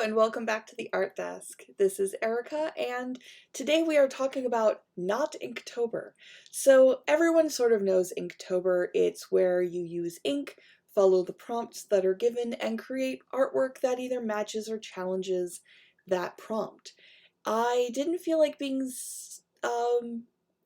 and welcome back to the Art Desk. This is Erica, and today we are talking about not Inktober. So everyone sort of knows Inktober. It's where you use ink, follow the prompts that are given, and create artwork that either matches or challenges that prompt. I didn't feel like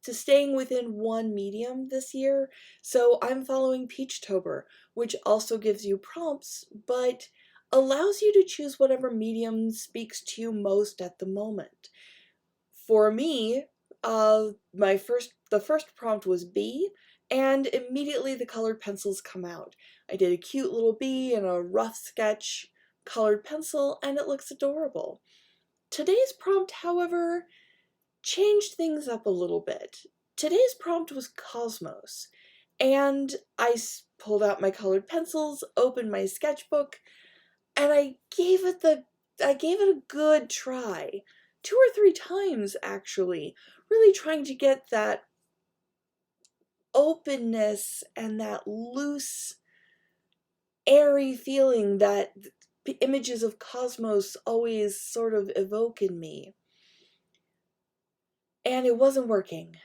staying within one medium this year, so I'm following Peachtober, which also gives you prompts, but allows you to choose whatever medium speaks to you most at the moment. For me, the first prompt was bee, and immediately the colored pencils come out. I did a cute little bee in a rough sketch colored pencil, and it looks adorable. Today's prompt, however, changed things up a little bit. Today's prompt was cosmos, and I pulled out my colored pencils, opened my sketchbook, and I gave it a good try. 2 or 3 times, actually, really trying to get that openness and that loose, airy feeling that images of cosmos always sort of evoke in me. And it wasn't working.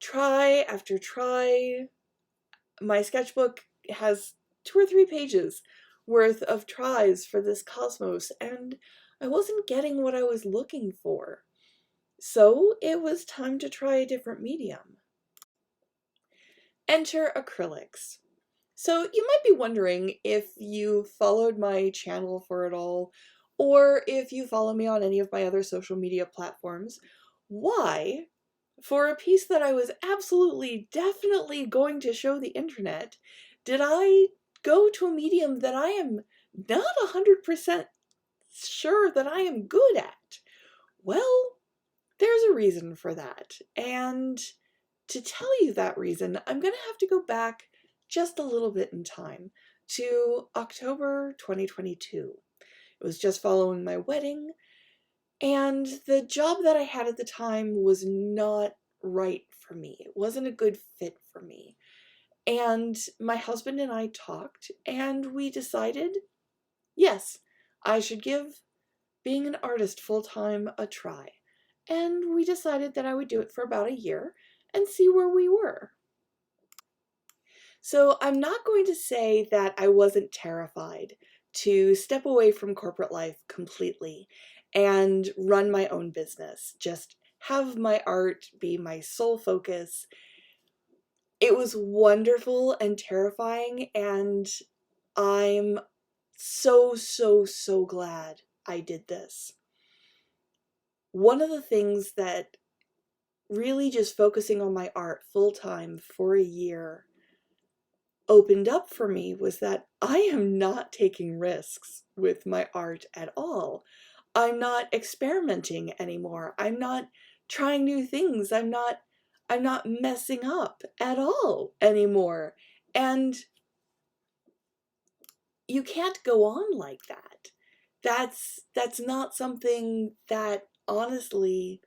Try after try. My sketchbook has 2 or 3 pages worth of tries for this cosmos, and I wasn't getting what I was looking for. So it was time to try a different medium. Enter acrylics. So you might be wondering if you followed my channel for it all, or if you follow me on any of my other social media platforms, why, for a piece that I was absolutely, definitely going to show the internet, did I go to a medium that I am not 100% sure that I am good at? Well, there's a reason for that, and to tell you that reason, I'm going to have to go back just a little bit in time to October 2022. It was just following my wedding, and the job that I had at the time was not right for me. It wasn't a good fit for me. And my husband and I talked, and we decided, yes, I should give being an artist full-time a try. And we decided that I would do it for about a year and see where we were. So I'm not going to say that I wasn't terrified to step away from corporate life completely and run my own business, just have my art be my sole focus. It was wonderful and terrifying, and I'm so, so, so glad I did this. One of the things that really just focusing on my art full-time for a year opened up for me was that I am not taking risks with my art at all. I'm not experimenting anymore. I'm not trying new things. I'm not messing up at all anymore. And you can't go on like that. That's not something that honestly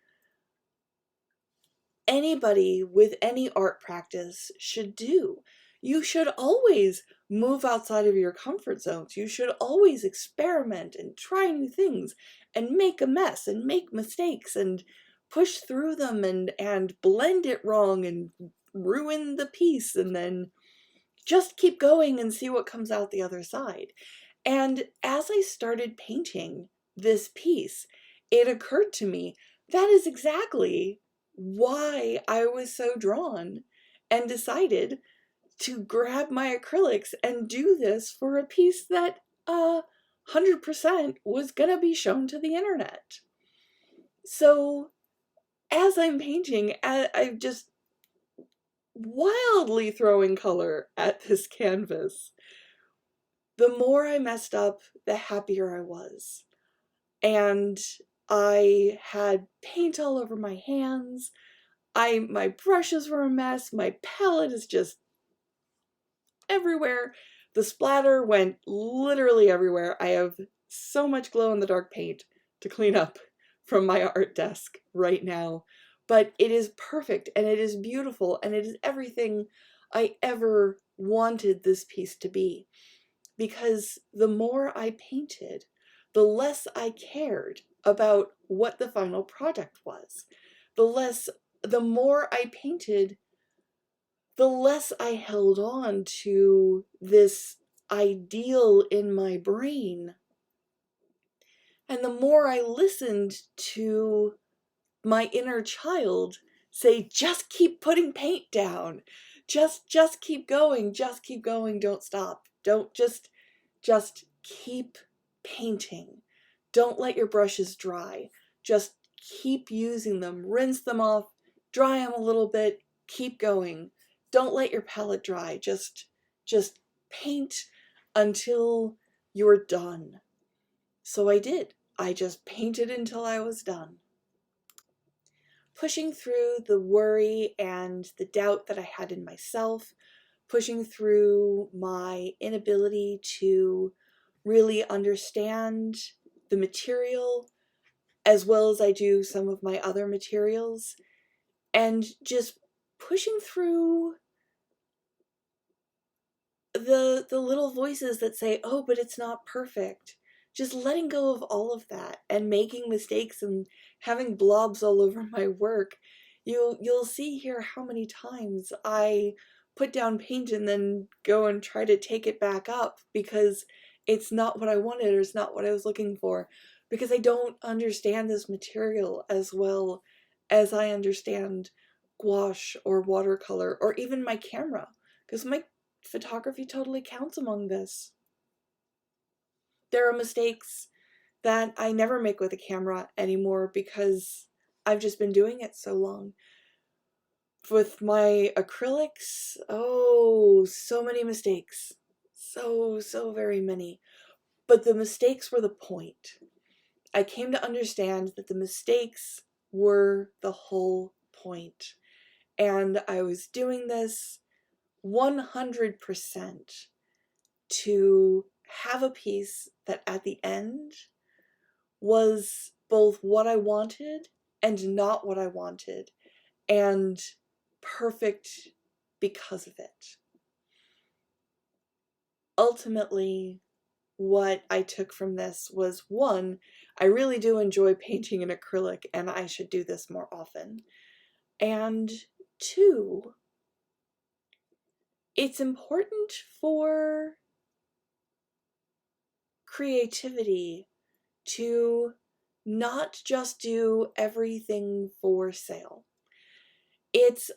anybody with any art practice should do. You should always move outside of your comfort zones. You should always experiment and try new things and make a mess and make mistakes and push through them and blend it wrong and ruin the piece, and then just keep going and see what comes out the other side. And as I started painting this piece, it occurred to me that is exactly why I was so drawn and decided to grab my acrylics and do this for a piece that 100% was gonna be shown to the internet. So as I'm painting, I'm just wildly throwing color at this canvas. The more I messed up, the happier I was. And I had paint all over my hands. My brushes were a mess. My palette is just everywhere. The splatter went literally everywhere. I have so much glow-in-the-dark paint to clean up from my art desk right now. But it is perfect, and it is beautiful, and it is everything I ever wanted this piece to be. Because the more I painted, the less I cared about what the final product was. The more I painted, the less I held on to this ideal in my brain. And the more I listened to my inner child say, just keep putting paint down. Just keep going, don't stop. Don't just keep painting. Don't let your brushes dry. Just keep using them. Rinse them off, dry them a little bit, keep going. Don't let your palette dry. Just paint until you're done. So I did. I just painted until I was done. Pushing through the worry and the doubt that I had in myself, pushing through my inability to really understand the material as well as I do some of my other materials, and just pushing through the little voices that say, oh, but it's not perfect. Just letting go of all of that and making mistakes and having blobs all over my work. You'll see here how many times I put down paint and then go and try to take it back up because it's not what I wanted or it's not what I was looking for, because I don't understand this material as well as I understand gouache or watercolor or even my camera, because my photography totally counts among this. There are mistakes that I never make with a camera anymore because I've just been doing it so long. With my acrylics, oh, so many mistakes. So very many. But the mistakes were the point. I came to understand that the mistakes were the whole point. And I was doing this 100% to have a piece that at the end was both what I wanted and not what I wanted, and perfect because of it. Ultimately, what I took from this was, one, I really do enjoy painting in acrylic and I should do this more often. And two, it's important for creativity to not just do everything for sale. It's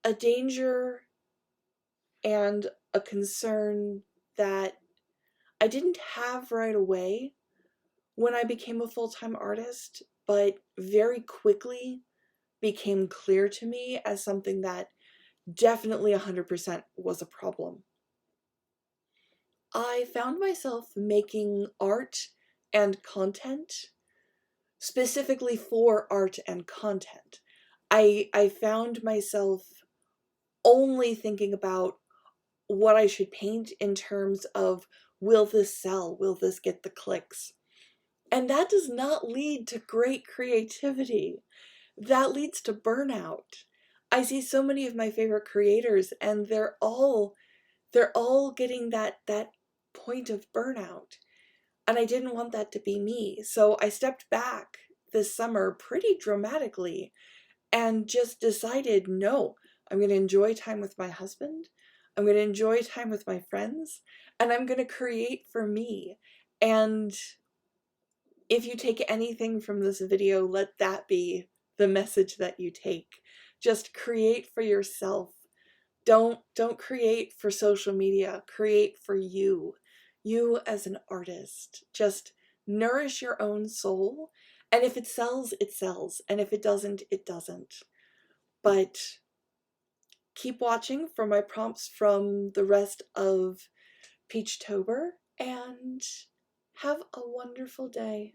a danger and a concern that I didn't have right away when I became a full-time artist, but very quickly became clear to me as something that definitely 100% was a problem. I found myself making art and content specifically for art and content. I found myself only thinking about what I should paint in terms of, will this sell? Will this get the clicks? And that does not lead to great creativity. That leads to burnout. I see so many of my favorite creators and they're all getting that point of burnout. And I didn't want that to be me. So I stepped back this summer pretty dramatically and just decided, no, I'm going to enjoy time with my husband. I'm going to enjoy time with my friends, and I'm going to create for me. And if you take anything from this video, let that be the message that you take. Just create for yourself. Don't create for social media. Create for you. You as an artist. Just nourish your own soul. And if it sells, it sells. And if it doesn't, it doesn't. But keep watching for my prompts from the rest of Peachtober, and have a wonderful day.